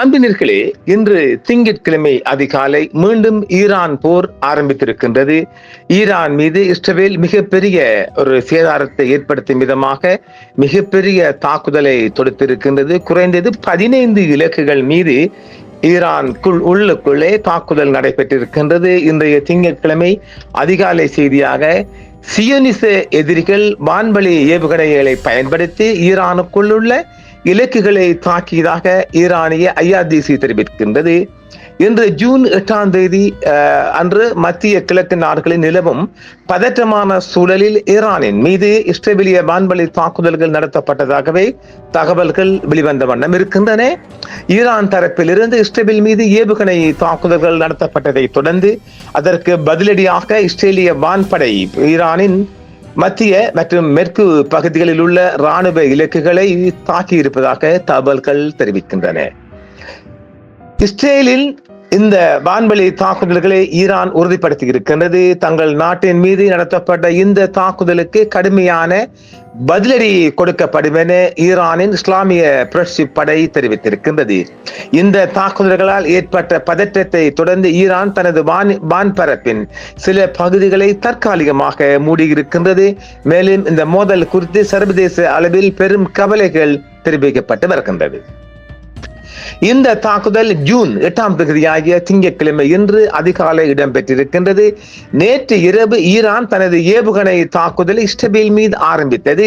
அன்பினர்களே, இன்று திங்கட்கிழமை அதிகாலை மீண்டும் ஈரான் போர் ஆரம்பித்திருக்கின்றது. ஈரான் மீது இஸ்ரேல் மிகப்பெரிய ஒரு சேதாரத்தை ஏற்படுத்தும் விதமாக மிகப்பெரிய தாக்குதலை தொடுத்திருக்கின்றது. குறைந்தது 15 இலக்குகள் மீது ஈரானுக்குள் உள்ளுக்குள்ளே தாக்குதல் நடைபெற்றிருக்கின்றது. இன்றைய திங்கட்கிழமை அதிகாலை செய்தியாக சியோனிச எதிரிகள் வான்வழி ஏவுகணைகளை பயன்படுத்தி ஈரானுக்குள் உள்ள இலக்குகளை தாக்கியதாக ஈரானிய IRGC தெரிவிக்கின்றது. இன்று ஜூன் 8ஆம் தேதி அன்று மத்திய கிழக்கு நாடுகளில் நிலவும் பதற்றமான சூழலில் ஈரானின் மீது இஸ்ரேலிய வான்வழி தாக்குதல்கள் நடத்தப்பட்டதாகவே தகவல்கள் வெளிவந்த வண்ணம் இருக்கின்றன. ஈரான் தரப்பிலிருந்து இஸ்ரேல் மீது ஏவுகணை தாக்குதல்கள் நடத்தப்பட்டதை தொடர்ந்து அதற்கு பதிலடியாக இஸ்ரேலிய வான்படை ஈரானின் மத்திய மற்றும் மேற்கு பகுதிகளில் உள்ள இராணுவ இலக்குகளை தாக்கியிருப்பதாக தகவல்கள் தெரிவிக்கின்றன. இஸ்ரேலில் இந்த வான்வழி தாக்குதல்களை ஈரான் உறுதிப்படுத்தி இருக்கின்றது. தங்கள் நாட்டின் மீது நடத்தப்பட்ட இந்த தாக்குதலுக்கு கடுமையான பதிலடி கொடுக்கப்படும் என ஈரானின் இஸ்லாமிய புரட்சி படை தெரிவித்திருக்கின்றது. இந்த தாக்குதல்களால் ஏற்பட்ட பதற்றத்தை தொடர்ந்து ஈரான் தனது வான்பரப்பின் சில பகுதிகளை தற்காலிகமாக மூடியிருக்கின்றது. மேலும் இந்த மோதல் குறித்து சர்வதேச அளவில் பெரும் கவலைகள் தெரிவிக்கப்பட்டு வருகின்றது. இந்த தாக்குதல் ஜூன் 8ஆம் தேதியாகிய திங்கட்கிழமை இன்று அதிகாலை இடம்பெற்றிருக்கின்றது. நேற்று இரவு ஈரான் தனது ஏவுகணை தாக்குதலை இஸ்ரேல் மீது ஆரம்பித்தது.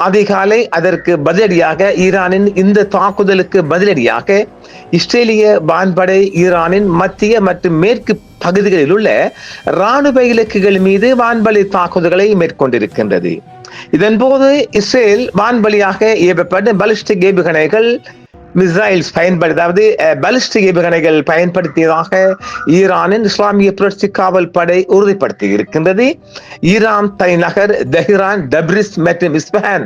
அதிகாலை அதற்கு பதிலடியாக ஈரானின் இந்த தாக்குதலுக்கு பதிலடியாக இஸ்ரேலிய வான்படை ஈரானின் மத்திய மற்றும் மேற்கு பகுதிகளில் உள்ள இராணுவ இலக்குகள் மீது வான்வழி தாக்குதல்களை மேற்கொண்டிருக்கின்றது. இதன்போது இஸ்ரேல் வான்வழியாக ஏவப்பட்ட பாலிஸ்டிக் ஏவுகணைகள் மிசைல்ஸ் அதாவது பாலிஸ்டிக் ஏவுகணைகள் பயன்படுத்தியதாக ஈரானின் இஸ்லாமிய புரட்சி காவல் படை உறுதிப்படுத்தி இருக்கின்றது. ஈரான் தலைநகர் தெஹ்ரான், தப்ரிஸ் மற்றும் இஸ்பஹான்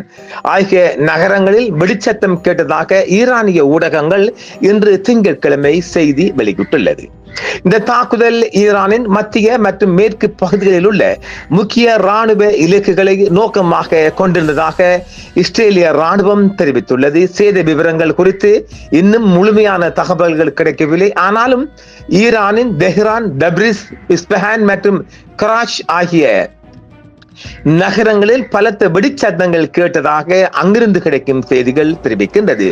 ஆகிய நகரங்களில் வெடிச்சத்தம் கேட்டதாக ஈரானிய ஊடகங்கள் இன்று திங்கட்கிழமை செய்தி வெளியிட்டுள்ளது. இந்த தாக்குதல் ஈரானின் மத்திய மற்றும் மேற்கு பகுதிகளில் உள்ள முக்கிய இராணுவ இலக்குகளை நோக்கமாக கொண்டிருந்ததாக இஸ்ரேலிய இராணுவம் தெரிவித்துள்ளது. சேத விவரங்கள் குறித்து இன்னும் முழுமையான தகவல்கள் கிடைக்கவில்லை. ஆனாலும் ஈரானின் தெஹ்ரான், தப்ரிஸ், இஸ்பஹான் மற்றும் கராச் ஆகிய நகரங்களில் பலத்த வெடிச்சத்தங்கள் கேட்டதாக அங்கிருந்து கிடைக்கும் செய்திகள் தெரிவிக்கின்றது.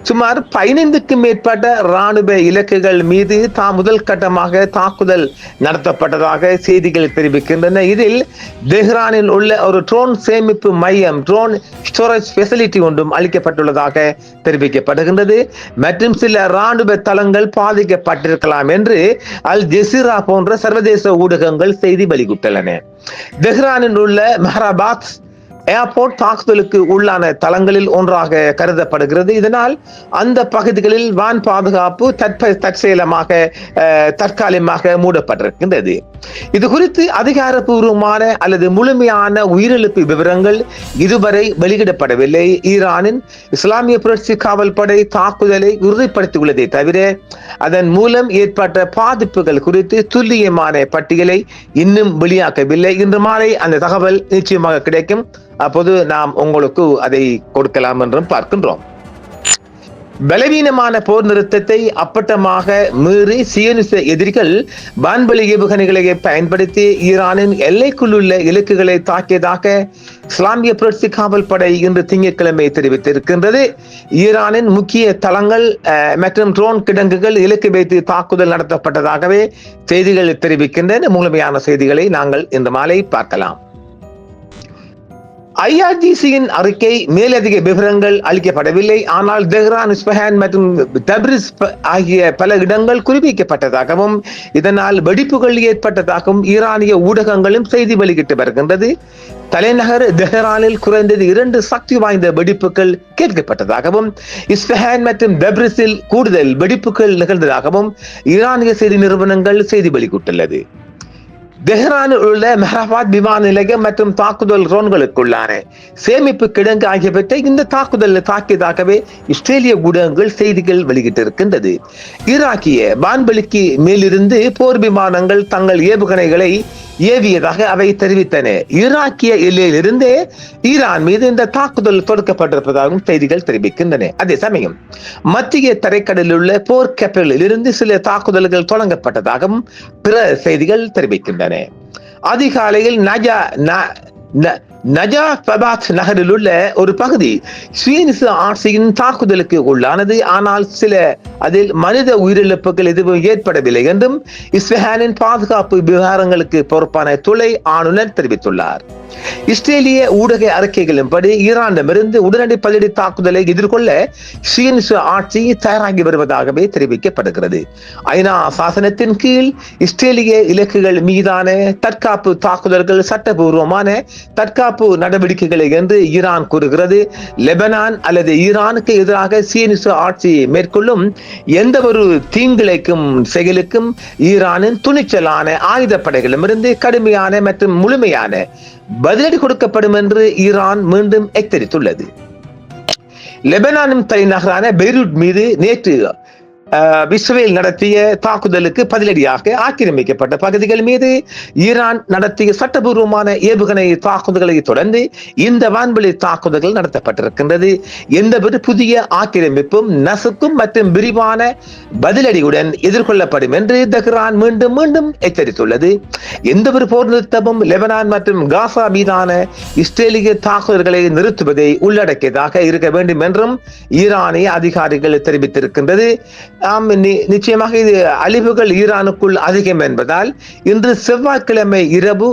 சுமார் 15க்கும் மேற்பட்ட இராணுவ இலக்குகள் மீது முதல் கட்டமாக தாக்குதல் நடத்தப்பட்டதாக செய்திகள் தெரிவிக்கின்றன. இதில் தெஹ்ரானில் உள்ள ஒரு ட்ரோன் சேமிப்பு மையம், ட்ரோன் ஸ்டோரேஜ் ஃபெசிலிட்டி ஒன்றும் அளிக்கப்பட்டுள்ளதாக தெரிவிக்கப்படுகின்றது. மற்றும் சில இராணுவ தளங்கள் பாதிக்கப்பட்டிருக்கலாம் என்று அல் ஜசீரா போன்ற சர்வதேச ஊடகங்கள் செய்தி வெளியிட்டுள்ளன. தெஹ்ரானில் உள்ள மெஹராபாத் ஏர்போர்ட் தாக்குதலுக்கு உள்ளான தளங்களில் ஒன்றாக கருதப்படுகிறது. இதனால் அந்த பகுதிகளில் வான் பாதுகாப்பு தற்காலிகமாக மூடப்பட்டிருக்கின்றது. இது குறித்து அதிகாரப்பூர்வமான அல்லது முழுமையான உயிரிழப்பு விவரங்கள் இதுவரை வெளியிடப்படவில்லை. ஈரானின் இஸ்லாமிய புரட்சி காவல் படை தாக்குதலை உறுதிப்படுத்தியுள்ளதை தவிர அதன் மூலம் ஏற்பட்ட பாதிப்புகள் குறித்து துல்லியமான பட்டியலை இன்னும் வெளியாக்கவில்லை. இன்று மாலை அந்த தகவல் நிச்சயமாக கிடைக்கும். அப்போது நாம் உங்களுக்கு அதை கொடுக்கலாம் என்றும் பார்க்கின்றோம். பலவீனமான போர் நிறுத்தத்தை அப்பட்டமாக மீறி சியோனிச எதிரிகள் வான்வழி ஏவுகணைகளை பயன்படுத்தி ஈரானின் எல்லைக்குள் உள்ள இலக்குகளை தாக்கியதாக இஸ்லாமிய புரட்சி காவல் படை இன்று திங்கட்கிழமை தெரிவித்திருக்கின்றது. ஈரானின் முக்கிய தளங்கள் மற்றும் ட்ரோன் கிடங்குகள் இலக்கு வைத்து தாக்குதல் நடத்தப்பட்டதாகவே செய்திகள் தெரிவிக்கின்றன. முழுமையான செய்திகளை நாங்கள் இன்று மாலை பார்க்கலாம். IRGCயின் அறிக்கை மேலதிக விவரங்கள் அளிக்கப்படவில்லை. ஆனால் தெஹ்ரான், இஸ்பஹான் மற்றும் தப்ரிஸ் ஆகிய பல இடங்கள் குறிப்பிக்கப்பட்டதாகவும் இதனால் வெடிப்புகள் ஏற்பட்டதாகவும் ஈரானிய ஊடகங்களும் செய்தி வெளியிட்டு வருகின்றது. தலைநகர் தெஹ்ரானில் குறைந்தது 2 சக்தி வாய்ந்த வெடிப்புகள் கேட்கப்பட்டதாகவும் இஸ்பஹான் மற்றும் தப்ரிஸில் கூடுதல் வெடிப்புகள் நிகழ்ந்ததாகவும் ஈரானிய செய்தி நிறுவனங்கள் செய்தி வெளியிட்டுள்ளது. தெஹ்ரானில் உள்ள மெஹராபாத் விமான நிலையம் மற்றும் தாக்குதல் ட்ரோன்களுக்குள்ளான சேமிப்பு கிடங்கு ஆகியவற்றை இந்த தாக்குதல் தாக்கியதாகவே இஸ்ரேலிய ஊடகங்கள் செய்திகள் வெளியிட்டிருக்கின்றது. ஈராக்கிய வான்வெளிக்கு மேலிருந்து போர் விமானங்கள் தங்கள் ஏவுகணைகளை ஏவியதாக அவை தெரிவித்தன. ஈராக்கிய எல்லையிலிருந்தே ஈரான் மீது இந்த தாக்குதல் தொடுக்கப்பட்டிருப்பதாகவும் செய்திகள் தெரிவிக்கின்றன. அதே சமயம் மத்திய தரைக்கடலில் உள்ள போர் கப்பலில் இருந்து சில தாக்குதல்கள் தொடங்கப்பட்டதாகவும் பிற செய்திகள் தெரிவிக்கின்றன. அதிகாலையில் நஜாஃபாபாத் நகரில் உள்ள ஒரு பகுதி ஸ்வீனிச ஆட்சியின் தாக்குதலுக்கு உள்ளானது. ஆனால் அதில் மனித உயிரிழப்புகள் எதுவும் ஏற்படவில்லை என்றும் இஸ்ரேலின் பாதுகாப்பு விவகாரங்களுக்கு பொறுப்பான துணை ஆளுநர் தெரிவித்துள்ளார். இஸ்ரேலிய ஊடக அறிக்கைகளின்படி ஈரானிடமிருந்து உடனடி பதிலடி தாக்குதலை எதிர்கொள்ள ஸ்வீனிச ஆட்சி தயாராகி வருவதாகவே தெரிவிக்கப்படுகிறது. ஐநா சாசனத்தின் கீழ் இஸ்ரேலிய இலக்குகள் மீதான தற்காப்பு தாக்குதல்கள் சட்டபூர்வமான தற்காப்பு நடவடிக்கைகளை என்று ஈரான் கூறுகிறது. லெபனான் அல்லது ஈரானுக்கு எதிராக ஸ்வீனிச ஆட்சி மேற்கொள்ளும் எந்த ஒரு தீங்கிழைக்கும் செயலுக்கும் ஈரானின் துணிச்சலான ஆயுதப்படைகளிடமிருந்து கடுமையான மற்றும் முழுமையான பதிலடி கொடுக்கப்படும் என்று ஈரான் மீண்டும் எச்சரித்துள்ளது. லெபனானின் தலைநகரான பெய்ரூட் மீது நேற்று இஸ்ரேல் நடத்திய தாக்குதலுக்கு பதிலடியாக ஆக்கிரமிக்கப்பட்ட பகுதிகள் மீது ஈரான் நடத்திய சட்டபூர்வமான ஏவுகணை தாக்குதல்களை தொடர்ந்து இந்த வான்வெளி தாக்குதல்கள் நடத்தப்பட்டிருக்கின்றது. எந்தவொரு புதிய ஆக்கிரமிப்பும் நசுக்கும் மற்றும் விரிவான பதிலடியுடன் எதிர்கொள்ளப்படும் என்று தெஹ்ரான் மீண்டும் மீண்டும் எச்சரித்துள்ளது. எந்தவொரு போர் நிறுத்தமும் லெபனான் மற்றும் காசா மீதான இஸ்ரேலிய தாக்குதல்களை நிறுத்துவதை உள்ளடக்கியதாக இருக்க வேண்டும் என்றும் ஈரானிய அதிகாரிகள் தெரிவித்திருக்கின்றது. நிச்சயமாக இது அழிவுகள் ஈரானுக்குள் அதிகம் என்பதால் இன்று செவ்வாய்க்கிழமை இரவு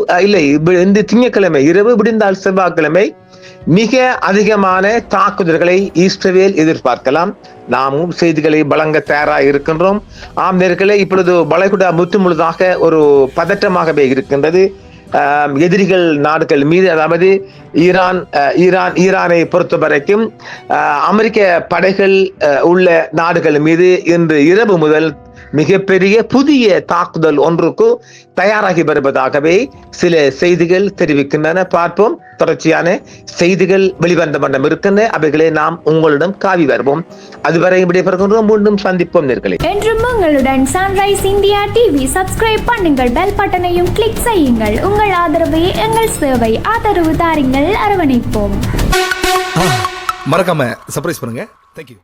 இன்று திங்கட்கிழமை இரவு விடிந்தால் செவ்வாய்க்கிழமை மிக அதிகமான தாக்குதல்களை இஸ்ரேல் எதிர்பார்க்கலாம். நாமும் செய்திகளை வழங்க தயாராக இருக்கின்றோம். நேயர்களே, இப்பொழுது வளைகுடா முற்றுமுழுதாக ஒரு பதற்றமாகவே இருக்கின்றது. எதிரிகள் நாடுகள் மீது, அதாவது ஈரானை பொறுத்த வரைக்கும் அமெரிக்க படைகள் உள்ள நாடுகள் மீது இன்று இரவு முதல் மிகப்பெரிய புதிய தாக்குதல் ஒன்றுக்கு தயாராகி வருவதாகவே சில செய்திகள் தெரிவிக்கின்றன. பார்ப்போம். தொடர்ச்சியான செய்திகள் வெளிவந்த வண்ணம் இருக்கின்றன. அவைகளை நாம் உங்களிடம் காவி வருவோம். அதுவரை விடைபெறுகின்றோம். மீண்டும் சந்திப்போம் நேயர்களே. என்றும் உங்களுடன் சன்ரைஸ் இந்தியா டிவி சப்ஸ்கிரைப் பண்ணுங்கள், பெல் பட்டனையும் கிளிக் செய்யுங்கள். உங்கள் ஆதரவே எங்கள் சேவை. ஆதரவு தாருங்கள், அரவணைப்போம். மறக்காம சர்ப்ரைஸ் பண்ணுங்க. தேங்க்யூ.